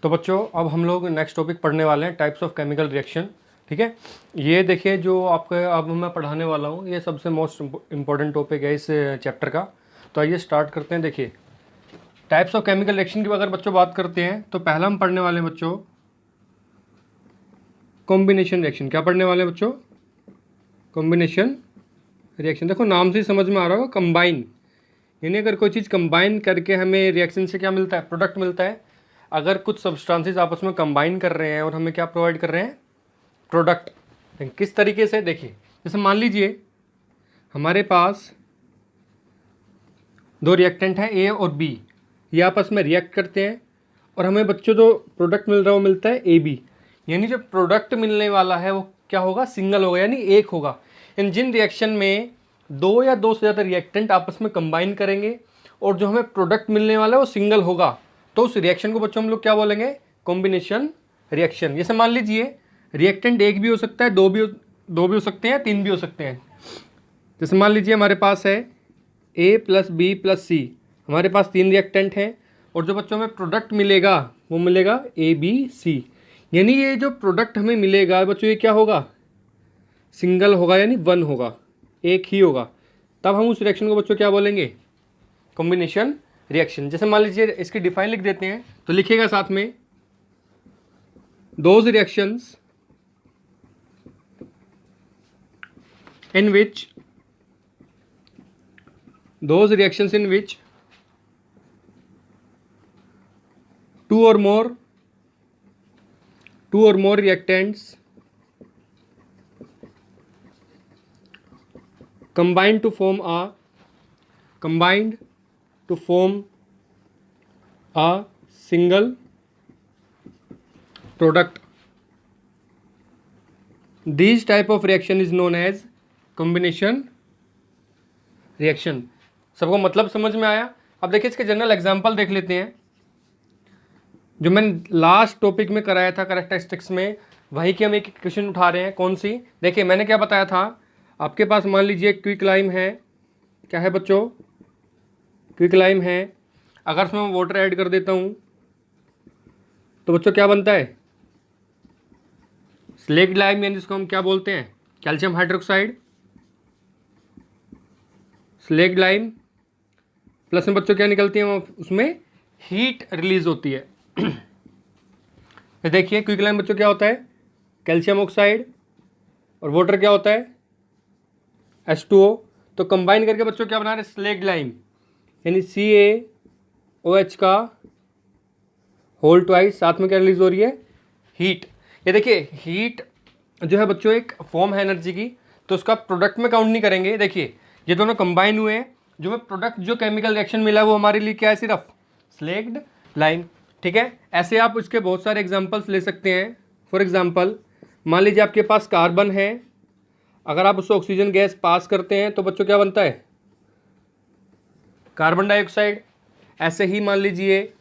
तो बच्चों अब हम लोग नेक्स्ट टॉपिक पढ़ने वाले हैं, टाइप्स ऑफ केमिकल रिएक्शन। ठीक है, ये देखिए जो आपके अब मैं पढ़ाने वाला हूँ ये सबसे मोस्ट इम्पॉर्टेंट टॉपिक है इस चैप्टर का। तो आइए स्टार्ट करते हैं। देखिए टाइप्स ऑफ केमिकल रिएक्शन की अगर बच्चों बात करते हैं तो पहला हम पढ़ने वाले हैं बच्चों कॉम्बिनेशन रिएक्शन। क्या पढ़ने वाले हैं बच्चों? Combination reaction. देखो नाम से ही समझ में आ रहा होगा, कंबाइन, यानी अगर कोई चीज़ कंबाइन करके हमें रिएक्शन से क्या मिलता है? प्रोडक्ट मिलता है। अगर कुछ सब्सटेंसेस आपस में कंबाइन कर रहे हैं और हमें क्या प्रोवाइड कर रहे हैं? प्रोडक्ट। किस तरीके से? देखिए जैसे मान लीजिए हमारे पास दो रिएक्टेंट हैं ए और बी, ये आपस में रिएक्ट करते हैं और हमें बच्चों जो प्रोडक्ट मिल रहा है वो मिलता है ए बी। यानी जो प्रोडक्ट मिलने वाला है वो क्या होगा? सिंगल होगा, यानी एक होगा। इन जिन रिएक्शन में दो या दो से ज़्यादा रिएक्टेंट आपस में कंबाइन करेंगे और जो हमें प्रोडक्ट मिलने वाला है वो सिंगल होगा, तो उस रिएक्शन को बच्चों हम लोग क्या बोलेंगे? Combination reaction. जैसे मान लीजिए रिएक्टेंट एक भी हो सकता है, दो भी हो सकते हैं, तीन भी हो सकते हैं। जैसे मान लीजिए हमारे पास है ए प्लस बी प्लस सी, हमारे पास तीन रिएक्टेंट हैं और जो बच्चों में प्रोडक्ट मिलेगा वो मिलेगा ए बी सी। यानी ये जो प्रोडक्ट हमें मिलेगा बच्चों ये क्या होगा? सिंगल होगा, यानी वन होगा, एक ही होगा। तब हम उस रिएक्शन को बच्चों क्या बोलेंगे? Combination reaction. जैसे मान लीजिए इसकी डिफाइन लिख देते हैं, तो लिखिएगा साथ में, those reactions in which two or more reactants combined to form a single product. These type of reaction is known as combination reaction. सबको मतलब समझ में आया? अब देखिए इसके जनरल एग्जांपल देख लेते हैं। जो मैंने लास्ट टॉपिक में कराया था कैरेक्टरिस्टिक्स में, वही की हम एक क्वेश्चन उठा रहे हैं। कौन सी? देखिए मैंने क्या बताया था, आपके पास मान लीजिए क्विक लाइम है। क्या है बच्चों? क्विक लाइम है। अगर उसमें मैं वाटर ऐड कर देता हूँ तो बच्चों क्या बनता है? स्लेक्ड लाइम, यानी जिसको हम क्या बोलते हैं? Calcium hydroxide. Slaked lime plus में बच्चों क्या निकलती है? उसमें हीट रिलीज होती है। देखिए क्विक लाइम बच्चों क्या होता है? कैल्शियम ऑक्साइड, और वाटर क्या होता है? H2O। तो कंबाइन करके बच्चों क्या बना रहे? स्लेक्ड लाइम, यानी CaOH का होल ट्वाइस, साथ में क्या रिलीज हो रही है? हीट। ये देखिए हीट जो है बच्चों एक फॉर्म है एनर्जी की, तो उसका प्रोडक्ट में काउंट नहीं करेंगे। देखिए ये दोनों कंबाइन हुए हैं, जो हमें प्रोडक्ट जो केमिकल रिएक्शन मिला है वो हमारे लिए क्या है? सिर्फ स्लेक्ड लाइम। ठीक है, ऐसे आप इसके बहुत सारे एग्जांपल्स ले सकते हैं। फॉर एग्जांपल मान लीजिए आपके पास कार्बन है, अगर आप उससे ऑक्सीजन गैस पास करते हैं तो बच्चों क्या बनता है? Carbon dioxide. ऐसे ही मान लीजिए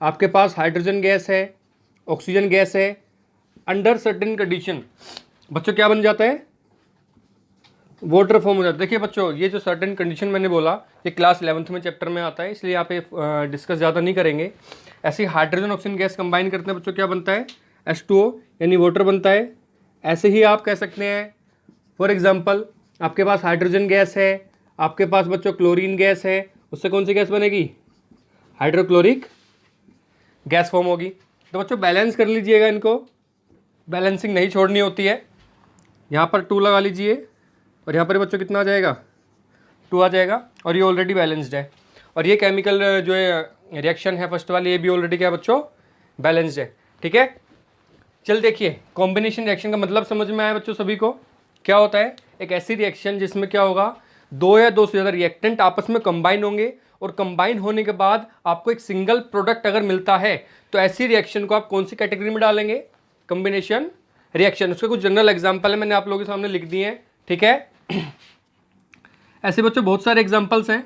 आपके पास हाइड्रोजन गैस है, ऑक्सीजन गैस है, अंडर सर्टेन कंडीशन बच्चों क्या बन जाता है? वाटर फॉर्म हो जाता है। देखिए बच्चों ये जो सर्टेन कंडीशन मैंने बोला ये क्लास 11th में चैप्टर में आता है, इसलिए यहाँ पे डिस्कस ज़्यादा नहीं करेंगे। ऐसे ही हाइड्रोजन ऑक्सीजन गैस कंबाइन करते हैं बच्चों क्या बनता है? H2O, यानी वाटर बनता है। ऐसे ही आप कह सकते हैं, फॉर एग्जाम्पल आपके पास हाइड्रोजन गैस है, आपके पास बच्चों क्लोरीन गैस है, उससे कौन सी गैस बनेगी? हाइड्रोक्लोरिक गैस फॉर्म होगी। तो बच्चों बैलेंस कर लीजिएगा इनको, बैलेंसिंग नहीं छोड़नी होती है। यहाँ पर 2 लगा लीजिए और यहाँ पर बच्चों कितना आ जाएगा? 2 आ जाएगा, और ये ऑलरेडी बैलेंस्ड है। और ये केमिकल जो है रिएक्शन है फर्स्ट वाली, ये भी ऑलरेडी क्या बच्चों? बैलेंस्ड है। ठीक है, चल देखिए कॉम्बिनेशन रिएक्शन का मतलब समझ में आया बच्चों सभी को? क्या होता है? एक ऐसी रिएक्शन जिसमें क्या होगा? दो या दो से ज़्यादा रिएक्टेंट आपस में कंबाइन होंगे और कंबाइन होने के बाद आपको एक सिंगल प्रोडक्ट अगर मिलता है तो ऐसी रिएक्शन को आप कौन सी कैटेगरी में डालेंगे? Combination reaction. उसके कुछ जनरल एग्जाम्पल है, मैंने आप लोगों के सामने लिख दिए हैं। ठीक है, ऐसे बच्चों बहुत सारे एग्जाम्पल्स हैं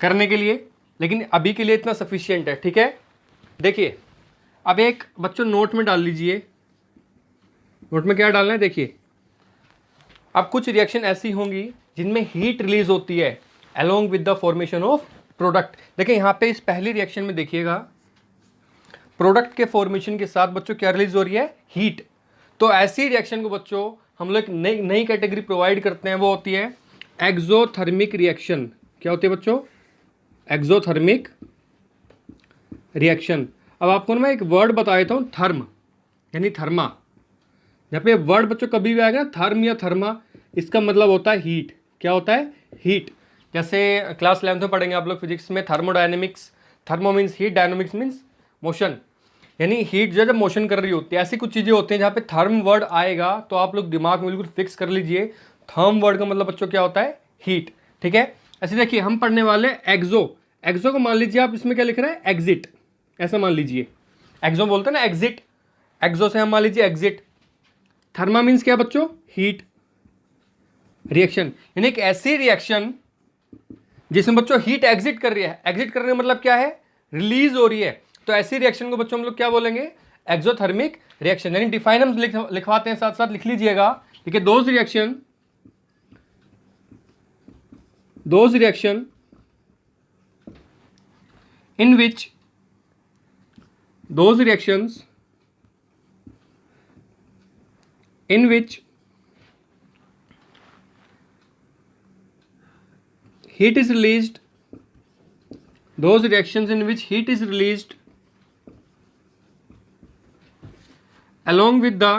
करने के लिए, लेकिन अभी के लिए इतना सफिशिएंट है। ठीक है, देखिए अब एक बच्चों नोट में डाल लीजिए। नोट में क्या डालना है? देखिए अब कुछ रिएक्शन ऐसी होंगी जिनमें हीट रिलीज होती है along with the formation of product. देखिए यहाँ पे इस पहली रिएक्शन में देखिएगा प्रोडक्ट के फॉर्मेशन के साथ बच्चों क्या रिलीज हो रही है, हीट। तो ऐसी रिएक्शन को बच्चों हम लोग एक नई कैटेगरी प्रोवाइड करते हैं, वो होती है एक्सोथर्मिक रिएक्शन। क्या होती है बच्चों, एक्सोथर्मिक रिएक्शन। अब आपको मैं एक वर्ड बता देता हूँ, थर्म यानी थर्मा। यहाँ पे वर्ड बच्चों कभी भी आएगा थर्म या थर्मा, इसका मतलब होता है हीट। क्या होता है, हीट। जैसे क्लास 11th में पढ़ेंगे आप लोग फिजिक्स में thermodynamics. Thermo means heat, dynamics means motion, यानी हीट जो जब मोशन कर रही होती है। ऐसी कुछ चीज़ें होती हैं जहाँ पे थर्म वर्ड आएगा तो आप लोग दिमाग में बिल्कुल फिक्स कर लीजिए, थर्म वर्ड का मतलब बच्चों क्या होता है, हीट। ठीक है, ऐसे देखिए हम पढ़ने वाले एक्सो। एक्सो को मान लीजिए आप इसमें क्या लिख रहे हैं, एग्जिट, ऐसा मान लीजिए। एक्सो बोलते हैं ना एग्जिट, एक्सो से हम मान लीजिए एग्जिट। थर्मा मीन्स क्या बच्चों, हीट रिएक्शन, यानी एक ऐसी रिएक्शन जिसमें बच्चों हीट एग्जिट कर रही है। एग्जिट करने का मतलब क्या है, रिलीज हो रही है। तो ऐसी रिएक्शन को बच्चों हम लोग क्या बोलेंगे, एक्सोथर्मिक रिएक्शन। यानी डिफाइन हम लिखवाते हैं, साथ साथ लिख लीजिएगा। ठीक है, those reaction in which heat is released, those reactions in which heat is released along with the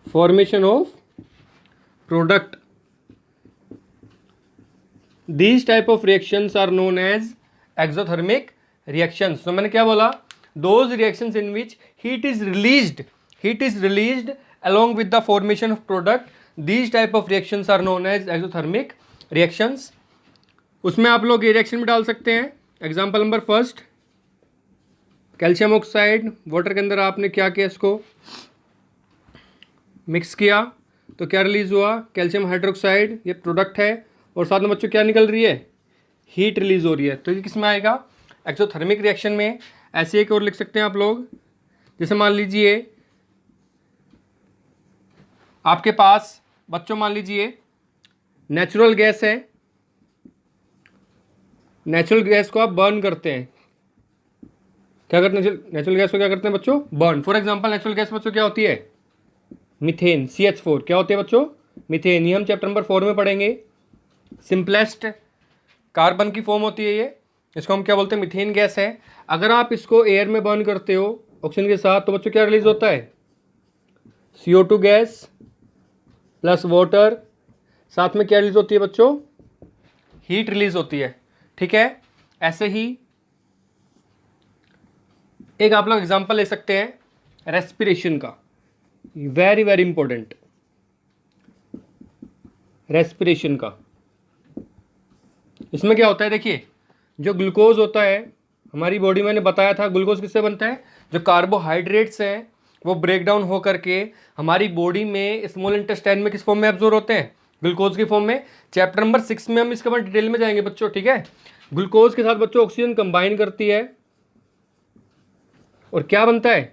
formation of product, these type of reactions are known as exothermic reactions। तो मैंने क्या बोला, those reactions in which heat is released along with the formation of product, these type of reactions are known as exothermic reactions। उसमें आप लोग ये reaction भी डाल सकते हैं। Example number first, calcium oxide, water के अंदर आपने क्या किया, इसको मिक्स किया तो क्या रिलीज हुआ, कैल्शियम हाइड्रोक्साइड, ये प्रोडक्ट है। और साथ में बच्चों क्या निकल रही है, हीट रिलीज हो रही है। तो ये किस में आएगा, एक्सोथर्मिक रिएक्शन में। ऐसे एक और लिख सकते हैं आप लोग, जैसे मान लीजिए आपके पास बच्चों मान लीजिए नेचुरल गैस है, नेचुरल गैस को आप बर्न करते हैं। क्या करते हैं नेचुरल गैस को, क्या करते हैं बच्चों, burn. For example natural gas बच्चों क्या होती है, मीथेन, CH4। क्या होती है बच्चों, मीथेन। ये हम चैप्टर नंबर 4 में पढ़ेंगे। सिंपलेस्ट कार्बन की फॉर्म होती है ये, इसको हम क्या बोलते हैं, मीथेन गैस है। अगर आप इसको एयर में बर्न करते हो ऑक्सीजन के साथ तो बच्चों क्या रिलीज होता है, CO2 गैस प्लस वाटर, साथ में क्या रिलीज होती है बच्चों, हीट रिलीज होती है। ठीक है, ऐसे ही एक आप लोग एग्जांपल ले सकते हैं रेस्पिरेशन का, वेरी वेरी इंपॉर्टेंट, रेस्पिरेशन का। इसमें क्या होता है, देखिए जो ग्लूकोज होता है हमारी बॉडी में, मैंने बताया था ग्लूकोज किससे बनता है, जो कार्बोहाइड्रेट्स हैं वो ब्रेक डाउन हो करके हमारी बॉडी में स्मॉल इंटेस्टाइन में किस फॉर्म में एब्जॉर्ब होते हैं, ग्लूकोज की फॉर्म में। चैप्टर नंबर 6 में हम इसके बाद डिटेल में जाएंगे बच्चों। ठीक है, ग्लूकोज के साथ बच्चों ऑक्सीजन कंबाइन करती है और क्या बनता है,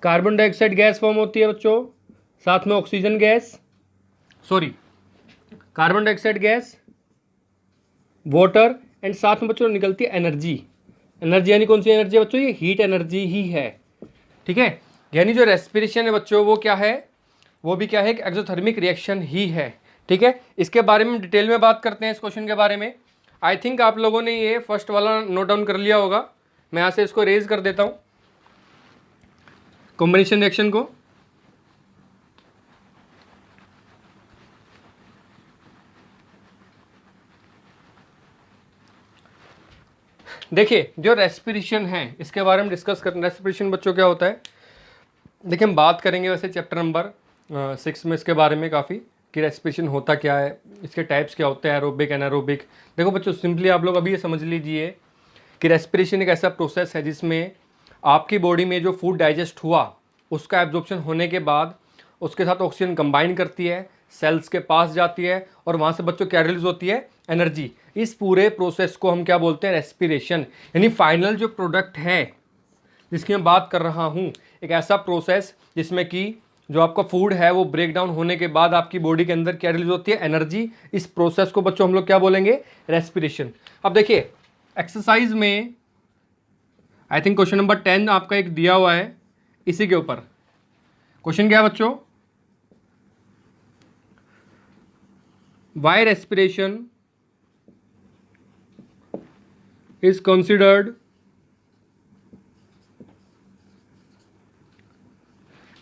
कार्बन डाइऑक्साइड गैस फॉर्म होती है बच्चों, साथ में oxygen gas, sorry carbon dioxide gas, water, and साथ में बच्चों निकलती है एनर्जी। एनर्जी यानी कौन सी एनर्जी है बच्चों, ये हीट एनर्जी ही है। ठीक है, यानी जो रेस्पिरेशन है बच्चों वो क्या है, वो भी क्या है, एक एक्सोथर्मिक रिएक्शन ही है। ठीक है, इसके बारे में डिटेल में बात करते हैं, इस क्वेश्चन के बारे में। आई थिंक आप लोगों ने ये फर्स्ट वाला नोट डाउन कर लिया होगा। मैं यहाँ से इसको रेज कर देता हूँ, कॉम्बिनेशन रिएक्शन को। देखिए जो रेस्पिरेशन है इसके बारे में डिस्कस करते हैं। रेस्पिरेशन बच्चों क्या होता है, देखिए हम बात करेंगे वैसे चैप्टर नंबर 6 में इसके बारे में काफ़ी, कि रेस्पिरेशन होता क्या है, इसके टाइप्स क्या होते हैं, एरोबिक एनारोबिक। देखो बच्चों सिंपली आप लोग अभी ये समझ लीजिए कि रेस्पिरेशन एक ऐसा प्रोसेस है जिसमें आपकी बॉडी में जो फूड डाइजेस्ट हुआ उसका एब्जॉर्प्शन होने के बाद उसके साथ ऑक्सीजन कंबाइन करती है, सेल्स के पास जाती है और वहाँ से बच्चों क्या रिलीज होती है, एनर्जी। इस पूरे प्रोसेस को हम क्या बोलते हैं, रेस्पिरेशन। यानी फाइनल जो प्रोडक्ट है जिसकी मैं बात कर रहा हूँ, एक ऐसा प्रोसेस जिसमें कि जो आपका फूड है वो ब्रेक डाउन होने के बाद आपकी बॉडी के अंदर क्या रिलीज होती है, एनर्जी। इस प्रोसेस को बच्चों हम लोग क्या बोलेंगे, रेस्पिरेशन। अब देखिए एक्सरसाइज में आई थिंक क्वेश्चन नंबर 10 आपका एक दिया हुआ है, इसी के ऊपर क्वेश्चन क्या है बच्चों, why respiration is considered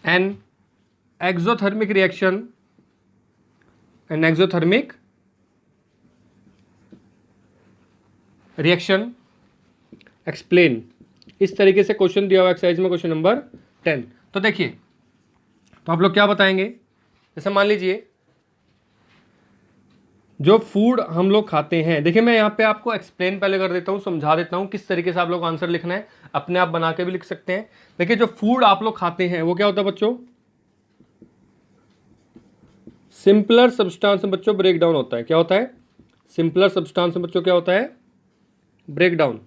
an exothermic reaction, an exothermic reaction, explain। इस तरीके से क्वेश्चन दिया हुआ एक्सरसाइज में, क्वेश्चन नंबर 10। तो देखिए, तो आप लोग क्या बताएंगे, जैसे मान लीजिए जो फूड हम लोग खाते हैं, देखिए मैं यहाँ पे आपको एक्सप्लेन पहले कर देता हूँ, समझा देता हूँ किस तरीके से आप लोग आंसर लिखना है, अपने आप बना के भी लिख सकते हैं। देखिए जो फूड आप लोग खाते हैं वो क्या होता है बच्चों, सिंपलर सब्सटेंस में बच्चों ब्रेक डाउन होता है। क्या होता है, सिंपलर सब्सटेंस में बच्चों क्या होता है, ब्रेक डाउन।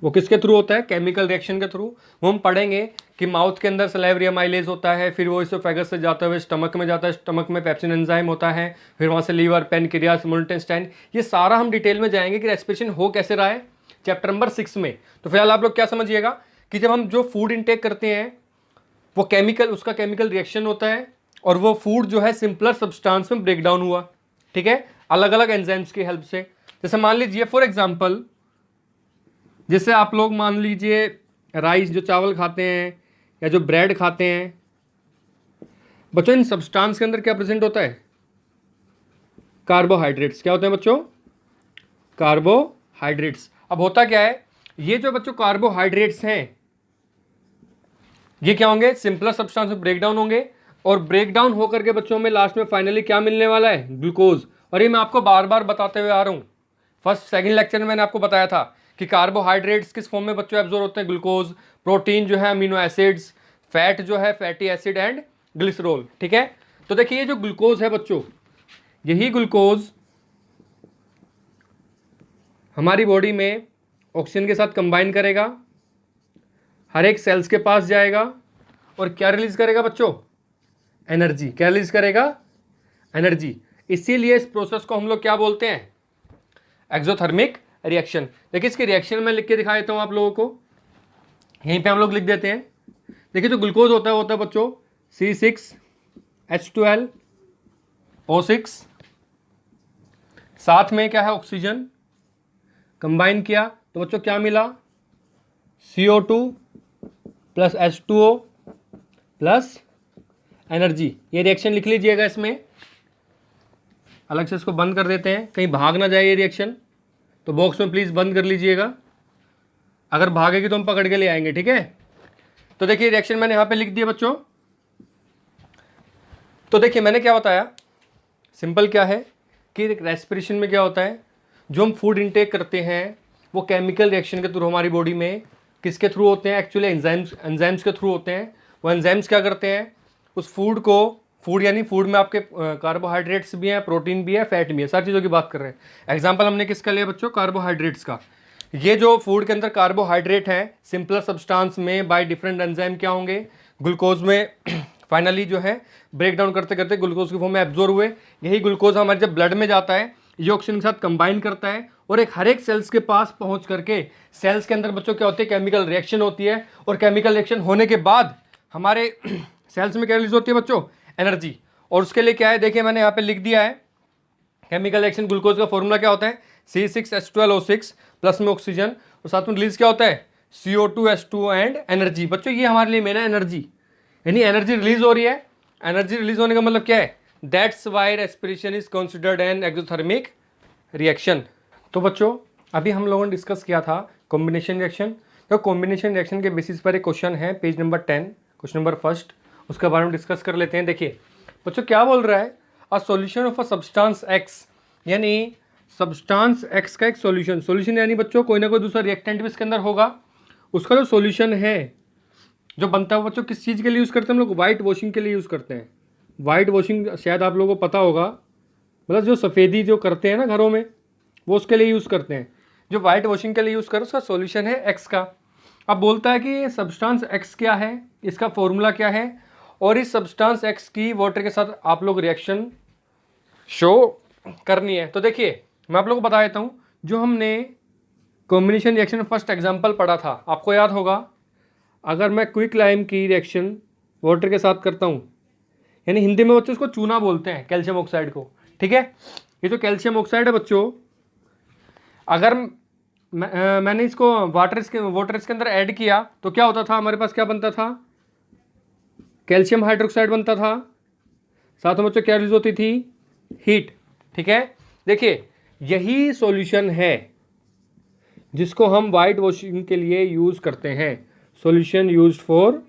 वो किसके थ्रू होता है, केमिकल रिएक्शन के थ्रू। वो हम पढ़ेंगे कि माउथ के अंदर सलाइवरी अमाइलेज होता है, फिर वो इसोफेगस से जाते हुए स्टमक में जाता है, स्टमक में पेप्सिन एंजाइम होता है, फिर वहाँ से लीवर, पेनक्रियास, इंटेस्टाइन, ये सारा हम डिटेल में जाएंगे कि रेस्पिरेशन हो कैसे रहा है चैप्टर नंबर 6 में। तो फिलहाल आप लोग क्या समझिएगा कि जब हम जो फूड इंटेक करते हैं वो केमिकल, उसका केमिकल रिएक्शन होता है और वो फूड जो है सिंपलर सब्सटेंस में ब्रेक डाउन हुआ, ठीक है, अलग अलग एंजाइम्स की हेल्प से। जैसे मान लीजिए फॉर एग्जांपल, जैसे आप लोग मान लीजिए राइस जो चावल खाते हैं या जो ब्रेड खाते हैं बच्चों, इन सब्सटेंस के अंदर क्या प्रेजेंट होता है, कार्बोहाइड्रेट्स। क्या होते हैं बच्चों, कार्बोहाइड्रेट्स। अब होता क्या है, ये जो बच्चों कार्बोहाइड्रेट्स हैं ये क्या होंगे, सिंपलर सब्सटेंस में ब्रेक डाउन होंगे और ब्रेक डाउन होकर के बच्चों में लास्ट में फाइनली क्या मिलने वाला है, ग्लूकोज। और ये मैं आपको बार बार बताते हुए आ रहा हूँ, फर्स्ट सेकंड लेक्चर में मैंने आपको बताया था कि कार्बोहाइड्रेट्स किस फॉर्म में बच्चों एब्जॉर्ब होते हैं, ग्लूकोज, प्रोटीन जो है अमीनो एसिड्स, फैट जो है फैटी एसिड एंड ग्लिसरॉल, ठीक है। तो देखिए ये जो ग्लूकोज है बच्चों, यही ग्लूकोज हमारी बॉडी में ऑक्सीजन के साथ कंबाइन करेगा, हर एक सेल्स के पास जाएगा और क्या रिलीज करेगा बच्चों, एनर्जी। क्या रिलीज करेगा, एनर्जी। इसीलिए इस प्रोसेस को हम लोग क्या बोलते हैं, एक्सोथर्मिक रिएक्शन। देखिए इसके रिएक्शन में लिख के दिखा देता हूं आप लोगों को, यहीं पे हम लोग लिख देते हैं। देखिए जो ग्लूकोज होता है बच्चों C6H12O6, साथ में क्या है ऑक्सीजन, कंबाइन किया तो बच्चों क्या मिला, CO2 plus H2O plus energy. ये रिएक्शन लिख लीजिएगा, इसमें अलग से इसको बंद कर देते हैं, कहीं भाग ना जाए ये रिएक्शन, तो बॉक्स में प्लीज़ बंद कर लीजिएगा, अगर भागेगी तो हम पकड़ के ले आएंगे, ठीक है। तो देखिए रिएक्शन मैंने यहाँ पे लिख दिया बच्चों। तो देखिए मैंने क्या बताया, सिंपल क्या है कि रेस्पिरेशन में क्या होता है, जो हम फूड इंटेक करते हैं वो केमिकल रिएक्शन के थ्रू हमारी बॉडी में किसके थ्रू होते हैं, एक्चुअली एंजाइम्स के थ्रू होते हैं। वो एंजाइम्स क्या करते हैं, उस फूड को, फूड यानी फूड में आपके कार्बोहाइड्रेट्स भी हैं, प्रोटीन भी है, फैट भी है, सारी चीज़ों की बात कर रहे हैं। एग्जांपल हमने किसका लिया बच्चों, कार्बोहाइड्रेट्स का। ये जो फूड के अंदर कार्बोहाइड्रेट है सिंपलर सब्सटेंस में बाय डिफरेंट एंजाइम क्या होंगे, ग्लूकोज में फाइनली जो है ब्रेक डाउन करते करते ग्लूकोज के फॉर्म में एब्जॉर्ब हुए। यही ग्लूकोज हमारे जब ब्लड में जाता है ये ऑक्सीजन के साथ कंबाइन करता है और हर एक सेल्स के पास पहुंच करके सेल्स के अंदर बच्चों क्या होती है, केमिकल रिएक्शन होती है और केमिकल रिएक्शन होने के बाद हमारे सेल्स में क्या रिलीज होती है बच्चों, एनर्जी। और उसके लिए क्या है, देखिए मैंने यहाँ पे लिख दिया है केमिकल रिएक्शन, ग्लूकोज का फॉर्मूला क्या होता है, C6H12O6 प्लस में ऑक्सीजन और साथ में रिलीज क्या होता है, CO2H2O एंड एनर्जी। बच्चों ये हमारे लिए मेन है एनर्जी, यानी एनर्जी रिलीज हो रही है। एनर्जी रिलीज होने का मतलब क्या है, that's why respiration is considered an exothermic reaction. तो बच्चों अभी हम लोगों ने डिस्कस किया था कॉम्बिनेशन रिएक्शन। तो कॉम्बिनेशन रिएक्शन के बेसिस पर एक क्वेश्चन है page number 10, question number first, उसके बारे में डिस्कस कर लेते हैं। देखिए बच्चों क्या बोल रहा है, a solution of a substance x, यानी सब्सटेंस एक्स का एक सॉल्यूशन, सॉल्यूशन यानी बच्चों कोई ना कोई दूसरा रिएक्टेंट भी इसके अंदर होगा, उसका जो सॉल्यूशन है जो बनता है बच्चों किस चीज़ के लिए यूज़ करते हैं हम लोग, वाइट वॉशिंग के लिए यूज़ करते हैं। वाइट वॉशिंग शायद आप लोगों को पता होगा, मतलब जो सफ़ेदी जो करते हैं ना घरों में वो उसके लिए यूज़ करते हैं। जो वाइट वॉशिंग के लिए यूज़ करो उसका सॉल्यूशन है एक्स का। अब बोलता है कि सब्सटेंस एक्स क्या है, इसका फॉर्मूला क्या है, और इस सब्सटेंस एक्स की वाटर के साथ आप लोग रिएक्शन शो करनी है। तो देखिए मैं आप लोगों को बता देता हूँ, जो हमने कॉम्बिनेशन रिएक्शन फर्स्ट एग्जांपल पढ़ा था, आपको याद होगा, अगर मैं क्विक लाइम की रिएक्शन वाटर के साथ करता हूँ, यानी हिंदी में बच्चों उसको चूना बोलते हैं, कैल्शियम ऑक्साइड को, ठीक है। ये जो कैल्शियम ऑक्साइड है बच्चों, अगर मैंने इसको वाटर इसके अंदर ऐड किया तो क्या होता था, हमारे पास क्या बनता था, कैल्शियम हाइड्रोक्साइड बनता था, साथ में बच्चों क्या रिलीज होती थी, हीट, ठीक है। देखिए यही सॉल्यूशन है जिसको हम वाइट वॉशिंग के लिए यूज करते हैं, solution used for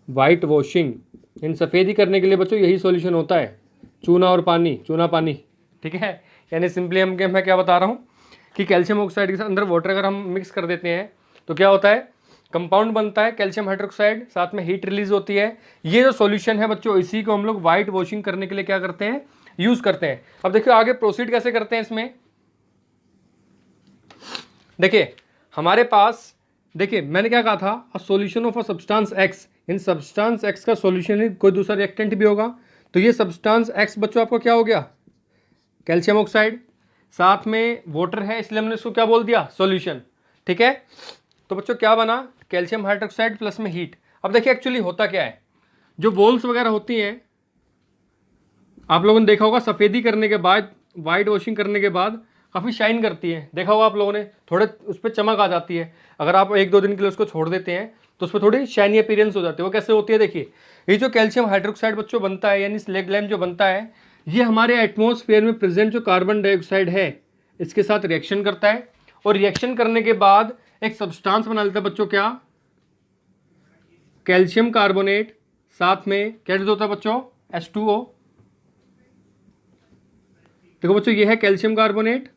white washing, इन सफ़ेदी करने के लिए बच्चों यही सॉल्यूशन होता है, चूना और पानी, चूना पानी, ठीक है। यानी सिंपली मैं क्या बता रहा हूँ कि कैल्शियम ऑक्साइड के अंदर वाटर अगर हम मिक्स कर देते हैं तो क्या होता है, कंपाउंड बनता है कैल्शियम हाइड्रोक्साइड, साथ में हीट रिलीज होती है। ये जो सॉल्यूशन है बच्चों, इसी को हम लोग वाइट वॉशिंग करने के लिए क्या करते हैं, यूज करते हैं। अब देखिए आगे प्रोसीड कैसे करते हैं इसमें। देखिए हमारे पास, देखिए मैंने क्या कहा था, a solution of a substance x, in substance x का सॉल्यूशन कोई दूसरा रिएक्टेंट भी होगा, तो ये सब्सटेंस एक्स बच्चों आपको क्या हो गया, कैल्शियम ऑक्साइड, साथ में वाटर है, इसलिए हमने इसको क्या बोल दिया, सॉल्यूशन, ठीक है। तो बच्चों क्या बना, कैल्शियम हाइड्रोक्साइड प्लस में हीट। अब देखिए एक्चुअली होता क्या है, जो वॉल्स वगैरह होती हैं, आप लोगों ने देखा होगा सफ़ेदी करने के बाद, वाइट वॉशिंग करने के बाद काफ़ी शाइन करती है, देखा होगा आप लोगों ने, थोड़े उस पर चमक आ जाती है। अगर आप 1-2 दिन के लिए उसको छोड़ देते हैं तो उस पर थोड़ी शाइनी अपीयरेंस हो जाती है। वो कैसे होती है, देखिए ये जो कैल्शियम हाइड्रोक्साइड बच्चों बनता है, यानी स्लेग लाइम जो बनता है, ये हमारे एटमॉस्फेयर में प्रेजेंट जो कार्बन डाइऑक्साइड है इसके साथ रिएक्शन करता है, और रिएक्शन करने के बाद एक सब्सटेंस बना लेता है बच्चों, क्या, कैल्शियम कार्बोनेट, साथ में क्या होता है बच्चों, H2O। देखो बच्चों ये है कैल्शियम कार्बोनेट,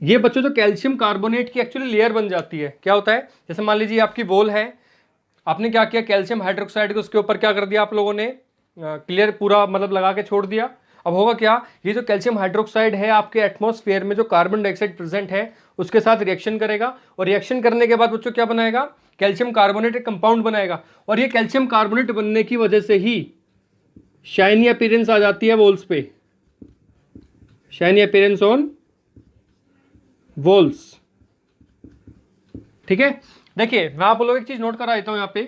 ये बच्चों जो कैल्शियम कार्बोनेट की एक्चुअली लेयर बन जाती है। क्या होता है, जैसे मान लीजिए आपकी वॉल है, आपने क्या किया, कैल्शियम हाइड्रोक्साइड को उसके ऊपर क्या कर दिया आप लोगों ने, क्लियर पूरा मतलब लगा के छोड़ दिया। अब होगा क्या, ये जो कैल्शियम हाइड्रोक्साइड है आपके एटमॉस्फेयर में जो कार्बन डाइऑक्साइड प्रेजेंट है उसके साथ रिएक्शन करेगा, और रिएक्शन करने के बाद बच्चों क्या बनाएगा, कैल्शियम कार्बोनेट एक कंपाउंड बनाएगा, और ये कैल्शियम कार्बोनेट बनने की वजह से ही शाइनी अपीयरेंस आ जाती है वॉल्स पे, शाइनी अपीयरेंस ऑन वॉल्स, ठीक है। देखिए मैं आप लोगों को एक चीज नोट करा देता हूं यहाँ पे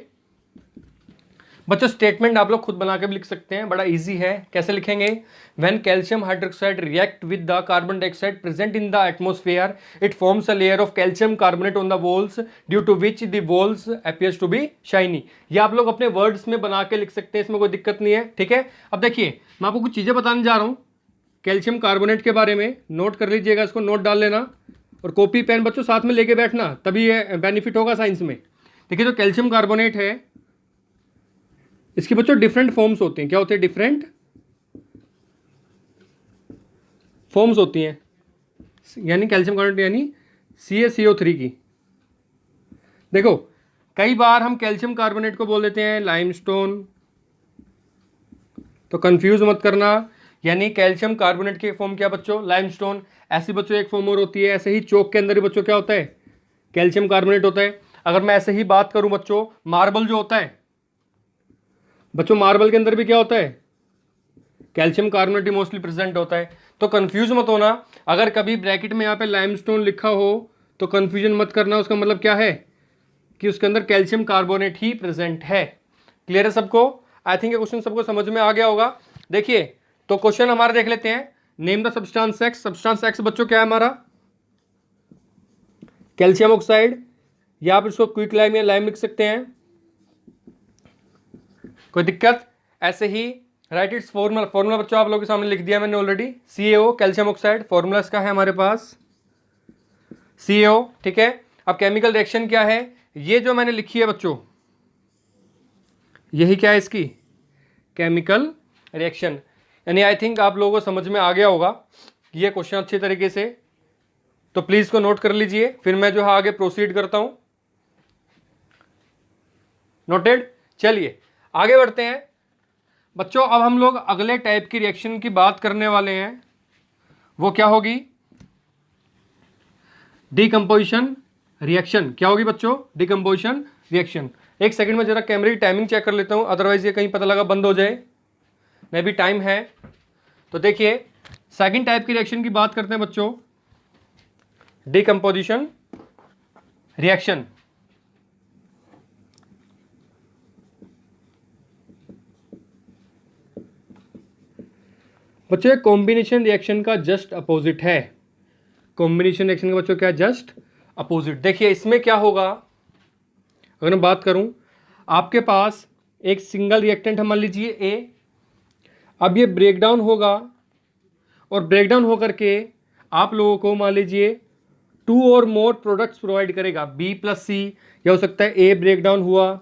बच्चों, स्टेटमेंट आप लोग खुद बना के भी लिख सकते हैं, बड़ा इजी है। कैसे लिखेंगे, when calcium hydroxide react with the carbon dioxide present in the atmosphere, it forms a layer of calcium carbonate on the walls due to which the walls appears to be shiny. ये आप लोग अपने words में बना के लिख सकते हैं, इसमें कोई दिक्कत नहीं है, ठीक है। अब देखिए मैं आपको कुछ चीजें बताने जा रहा हूँ कैल्शियम कार्बोनेट के बारे में, नोट कर लीजिएगा, इसको नोट डाल लेना, और कॉपी पेन बच्चों साथ में लेके बैठना, तभी ये बेनिफिट होगा साइंस में। देखिए जो कैल्शियम कार्बोनेट है इसकी बच्चों डिफरेंट फॉर्म्स होती हैं। क्या होते हैं, डिफरेंट फॉर्म्स होती हैं, यानी कैल्शियम कार्बोनेट यानी CaCO3 की। देखो कई बार हम कैल्शियम कार्बोनेट को बोल देते हैं लाइमस्टोन, तो कंफ्यूज मत करना, यानी कैल्शियम कार्बोनेट की फॉर्म क्या बच्चों, लाइमस्टोन। ऐसी बच्चों एक फॉर्म और होती है, ऐसे ही चौक के अंदर ही बच्चों क्या होता है, कैल्शियम कार्बोनेट होता है। अगर मैं ऐसे ही बात करूं बच्चों, मार्बल जो होता है बच्चों, मार्बल के अंदर भी क्या होता है, कैल्शियम कार्बोनेट ही मोस्टली प्रेजेंट होता है। तो कंफ्यूज मत होना, अगर कभी ब्रैकेट में यहाँ पे लाइमस्टोन लिखा हो तो कंफ्यूजन मत करना, उसका मतलब क्या है कि उसके अंदर कैल्शियम कार्बोनेट ही प्रेजेंट है। क्लियर है सबको, आई थिंक ये क्वेश्चन सबको समझ में आ गया होगा। देखिए तो क्वेश्चन हमारा देख लेते हैं, name the substance x. Substance x बच्चों क्या है हमारा, कैल्शियम ऑक्साइड, या आप इसको क्विक लाइम या लाइम लिख सकते हैं, कोई दिक्कत। ऐसे ही राइट इट्स फॉर्मूला, फॉर्मूला बच्चों आप लोगों के सामने लिख दिया मैंने already, CaO calcium oxide, formula इसका है हमारे पास CaO, ठीक है। अब केमिकल रिएक्शन क्या है, ये जो मैंने लिखी है बच्चों, यही क्या है इसकी केमिकल रिएक्शन। यानी आई थिंक आप लोगों को समझ में आ गया होगा ये क्वेश्चन अच्छी तरीके से, तो प्लीज इसको नोट कर लीजिए, फिर मैं जो है आगे प्रोसीड करता हूं। नोटेड, चलिए आगे बढ़ते हैं बच्चों। अब हम लोग अगले टाइप की रिएक्शन की बात करने वाले हैं, वो क्या होगी? Decomposition reaction. क्या होगी बच्चों? Decomposition reaction. एक सेकंड में जरा कैमरे की टाइमिंग चेक कर लेता हूं, अदरवाइज ये कहीं पता लगा बंद हो जाए। मैं भी टाइम है तो देखिए, सेकंड टाइप की रिएक्शन की बात करते हैं बच्चों, डिकम्पोजिशन रिएक्शन। बच्चों कॉम्बिनेशन रिएक्शन का जस्ट अपोजिट है। कॉम्बिनेशन रिएक्शन का बच्चों क्या? Just opposite. देखिए इसमें क्या होगा, अगर मैं बात करूं, आपके पास एक सिंगल रिएक्टेंट है, मान लीजिए ए। अब ये ब्रेकडाउन होगा और ब्रेकडाउन होकर के आप लोगों को मान लीजिए 2 और मोर प्रोडक्ट्स प्रोवाइड करेगा, बी प्लस सी, या हो सकता है ए ब्रेकडाउन हुआ,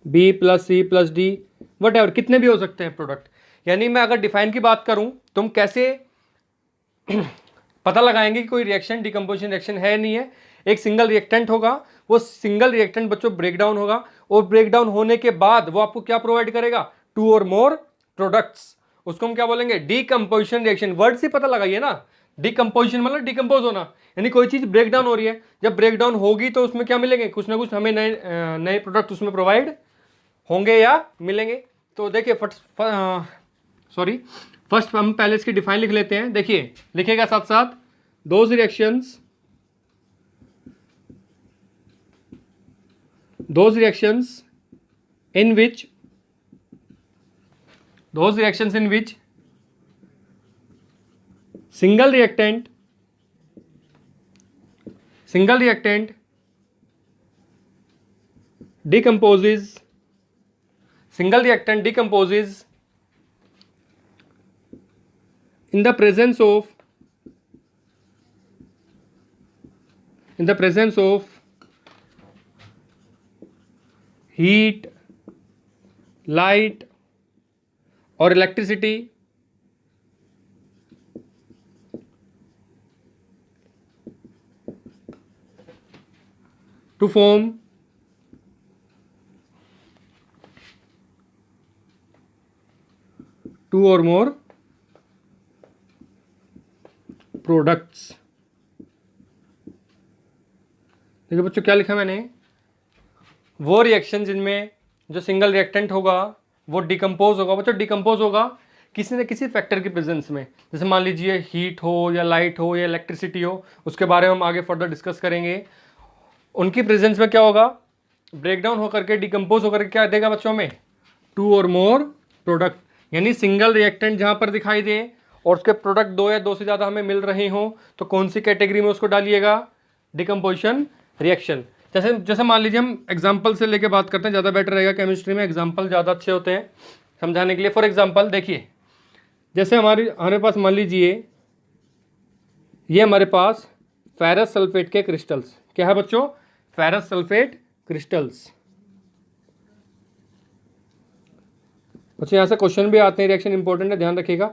B plus C plus D, whatever, कितने भी हो सकते हैं प्रोडक्ट। यानी मैं अगर डिफाइन की बात करूं, तुम कैसे पता लगाएंगे कि कोई रिएक्शन डिकम्पोजिशन रिएक्शन है नहीं है? एक सिंगल रिएक्टेंट होगा, वो सिंगल रिएक्टेंट बच्चों ब्रेकडाउन होगा, और ब्रेकडाउन होने के बाद वो आपको क्या प्रोवाइड करेगा? 2 और मोर प्रोडक्ट्स। उसको हम क्या बोलेंगे? Decomposition reaction. वर्ड से पता लगाइए ना, डिकम्पोजिशन मतलब डिकम्पोज होना, यानी कोई चीज ब्रेकडाउन हो रही है। जब ब्रेकडाउन होगी तो उसमें क्या मिलेंगे? कुछ ना कुछ हमें नए प्रोडक्ट उसमें प्रोवाइड होंगे या मिलेंगे। तो देखिए फर्स्ट हम पहले इसकी डिफाइन लिख लेते हैं। देखिए लिखेगा साथ साथ, those reactions in which single reactant decomposes in the presence of heat, light or electricity to form two or more products. देखिए बच्चों क्या लिखा मैंने, वो रिएक्शन जिनमें जो सिंगल रिएक्टेंट होगा वो डिकम्पोज होगा। बच्चों डिकम्पोज होगा किसी न किसी फैक्टर की प्रेजेंस में, जैसे मान लीजिए हीट हो या लाइट हो या इलेक्ट्रिसिटी हो, उसके बारे में हम आगे फर्दर डिस्कस करेंगे। उनकी प्रेजेंस में क्या होगा? ब्रेकडाउन होकर के डिकम्पोज होकर के क्या देगा बच्चों में? 2 और मोर प्रोडक्ट। यानी सिंगल रिएक्टेंट जहां पर दिखाई दे और उसके प्रोडक्ट 2 या 2 से ज़्यादा हमें मिल रहे हों तो कौन सी कैटेगरी में उसको डालिएगा? Decomposition reaction. जैसे मान लीजिए हम एग्जांपल से लेके बात करते हैं, ज़्यादा बेटर रहेगा, केमिस्ट्री में एग्जांपल ज़्यादा अच्छे होते हैं समझाने के लिए। फॉर एग्जांपल देखिए, जैसे हमारे पास मान लीजिए ये हमारे पास फेरस सल्फेट के क्रिस्टल्स। क्या है बच्चों? Ferrous sulphate crystals. बच्चों यहाँ से क्वेश्चन भी आते हैं, रिएक्शन इंपॉर्टेंट है, ध्यान रखिएगा।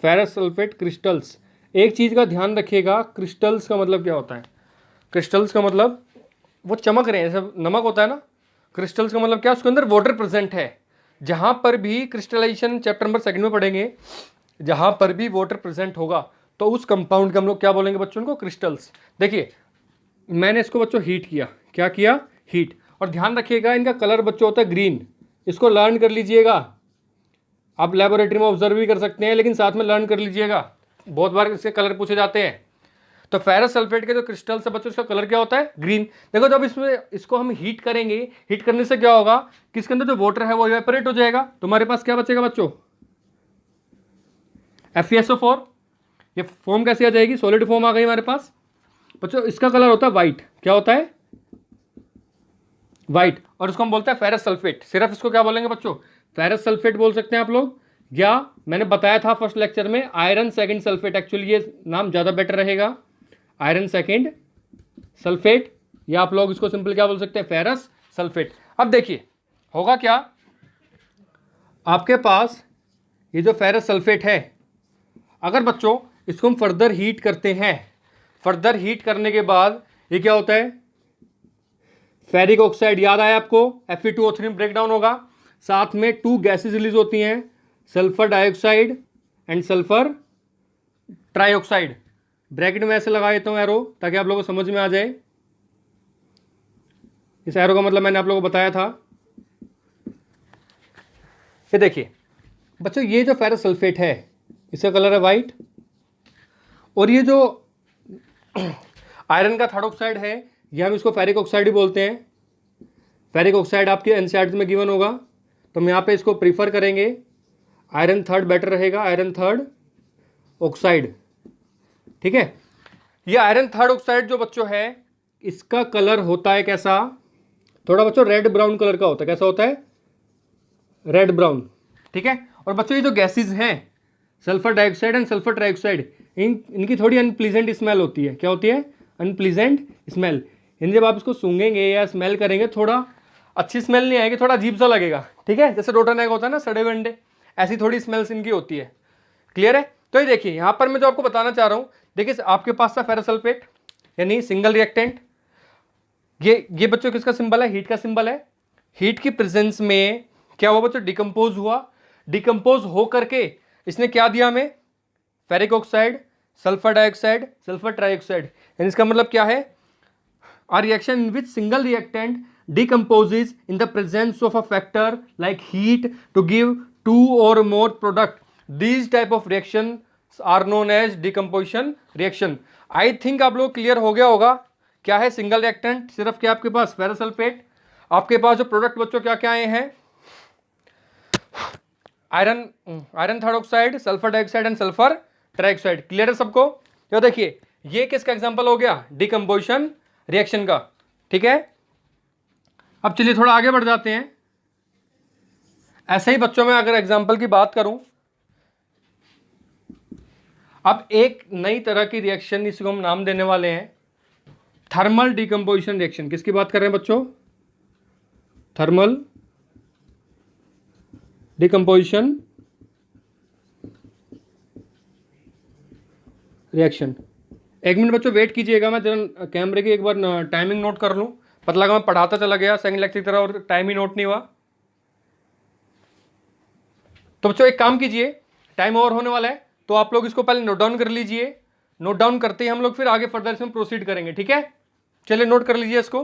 Ferrous sulphate crystals. एक चीज़ का ध्यान रखिएगा, क्रिस्टल्स का मतलब क्या होता है? क्रिस्टल्स का मतलब वो चमक रहे हैं, जैसे नमक होता है ना। क्रिस्टल्स का मतलब क्या? उसके अंदर वाटर प्रेजेंट है। जहाँ पर भी क्रिस्टलाइजेशन चैप्टर नंबर 2 में पढ़ेंगे, जहाँ पर भी वाटर प्रेजेंट होगा तो उस कंपाउंड को हम लोग क्या बोलेंगे बच्चों को? क्रिस्टल्स। देखिए मैंने इसको बच्चों हीट किया, क्या किया? हीट। और ध्यान रखिएगा इनका कलर बच्चों होता है ग्रीन। इसको लर्न कर लीजिएगा, आप लेबोरेटरी में ऑब्जर्व भी कर सकते हैं, लेकिन साथ में लर्न कर लीजिएगा, बहुत बार इसके कलर पूछे जाते हैं। तो फेरस सल्फेट के जो क्रिस्टल्स है बच्चों, इसका कलर क्या होता है? ग्रीन। देखो जब इसको हम हीट करेंगे, हीट करने से क्या होगा कि इसके अंदर जो वाटर है वो इवेपोरेट हो जाएगा। तुम्हारे पास क्या बचेगा बच्चों? FeSO4। ये फॉर्म कैसे आ जाएगी? सॉलिड फॉर्म आ गई हमारे पास बच्चों। इसका कलर होता है व्हाइट। क्या होता है? व्हाइट। और इसको हम बोलते हैं फेरस सल्फेट। सिर्फ इसको क्या बोलेंगे बच्चों? फेरस सल्फेट बोल सकते हैं आप लोग, या मैंने बताया था फर्स्ट लेक्चर में आयरन सेकंड सल्फेट। एक्चुअली ये नाम ज़्यादा बेटर रहेगा, आयरन सेकंड सल्फेट, या आप लोग इसको सिंपल क्या बोल सकते हैं? Ferrous sulphate. अब देखिए होगा क्या, आपके पास ये जो फेरस सल्फेट है, अगर बच्चों इसको हम फर्दर हीट करते हैं, फर्दर हीट करने के बाद ये क्या होता है? Ferric oxide. याद आया आपको? Fe2O3 में ब्रेकडाउन होगा, साथ में 2 गैसेज रिलीज होती हैं, sulphur dioxide and sulphur trioxide, bracket में ऐसे लगा देता हूँ एरो ताकि आप लोगों को समझ में आ जाए। इस एरो का मतलब मैंने आप लोगों को बताया था। ये देखिए बच्चों, ये जो फेरस सल्फेट है इसका कलर है वाइट, और ये जो आयरन का थर्ड ऑक्साइड है ये हम इसको फेरिक ऑक्साइड ही बोलते हैं। फेरिक ऑक्साइड आपके एनसीईआरटी में गिवन होगा, तो हम यहाँ पे इसको प्रीफर करेंगे। आयरन थर्ड बेटर रहेगा, आयरन थर्ड ऑक्साइड। ठीक है, ये आयरन थर्ड ऑक्साइड जो बच्चों है इसका कलर होता है कैसा, थोड़ा बच्चों रेड ब्राउन कलर का होता है। कैसा होता है? Red brown. ठीक है, और बच्चों ये जो गैसेज हैं sulphur dioxide and sulphur trioxide, इनकी थोड़ी अनप्लीजेंट स्मेल होती है। क्या होती है? Unpleasant smell. यानी जब आप इसको सूंघेंगे या स्मेल करेंगे थोड़ा अच्छी स्मेल नहीं आएगी, थोड़ा अजीब सा लगेगा। ठीक है, जैसे रोटन एग होता है ना, सड़े हुए अंडे, ऐसी थोड़ी स्मेल्स इनकी होती है। क्लियर है? तो ये देखिए यहाँ पर मैं जो आपको बताना चाह रहा हूँ, देखिए आपके पास था फेरस सल्फेट यानी सिंगल रिएक्टेंट। ये बच्चों किसका सिंबल है? हीट का सिंबल है। हीट की प्रेजेंस में क्या हुआ बच्चों? डिकम्पोज हुआ। डिकम्पोज हो करके इसने क्या दिया हमें? Ferric oxide, sulphur dioxide, sulphur trioxide. इसका मतलब क्या है? A reaction in which single reactant decomposes in the presence of a factor like heat to give two or more product. These type of reactions are known as decomposition reaction. I think आप लोग clear हो गया होगा क्या है single reactant. सिर्फ क्या आपके पास फेरस सल्फेट, आपके पास जो प्रोडक्ट बच्चों क्या क्या आए हैं? Iron third oxide, sulphur dioxide and sulphur trioxide. Clear है सबको? तो देखिए ये किसका एग्जांपल हो गया? डिकम्पोजिशन रिएक्शन का। ठीक है, अब चलिए थोड़ा आगे बढ़ जाते हैं। ऐसे ही बच्चों में अगर एग्जांपल की बात करूं, अब एक नई तरह की रिएक्शन, इसको हम नाम देने वाले हैं थर्मल डिकम्पोजिशन रिएक्शन। किसकी बात कर रहे हैं बच्चों? Thermal decomposition reaction. एक मिनट बच्चों वेट कीजिएगा, मैं जरा कैमरे की एक बार टाइमिंग नोट कर लूँ। पता लगा मैं पढ़ाता चला गया सेकंड लेक्चर की तरह और टाइम ही नोट नहीं हुआ। तो बच्चों एक काम कीजिए, टाइम ओवर होने वाला है तो आप लोग इसको पहले नोट डाउन कर लीजिए। नोट डाउन करते ही हम लोग फिर आगे फर्दर इसमें प्रोसीड करेंगे। ठीक है, चलिए नोट कर लीजिए इसको।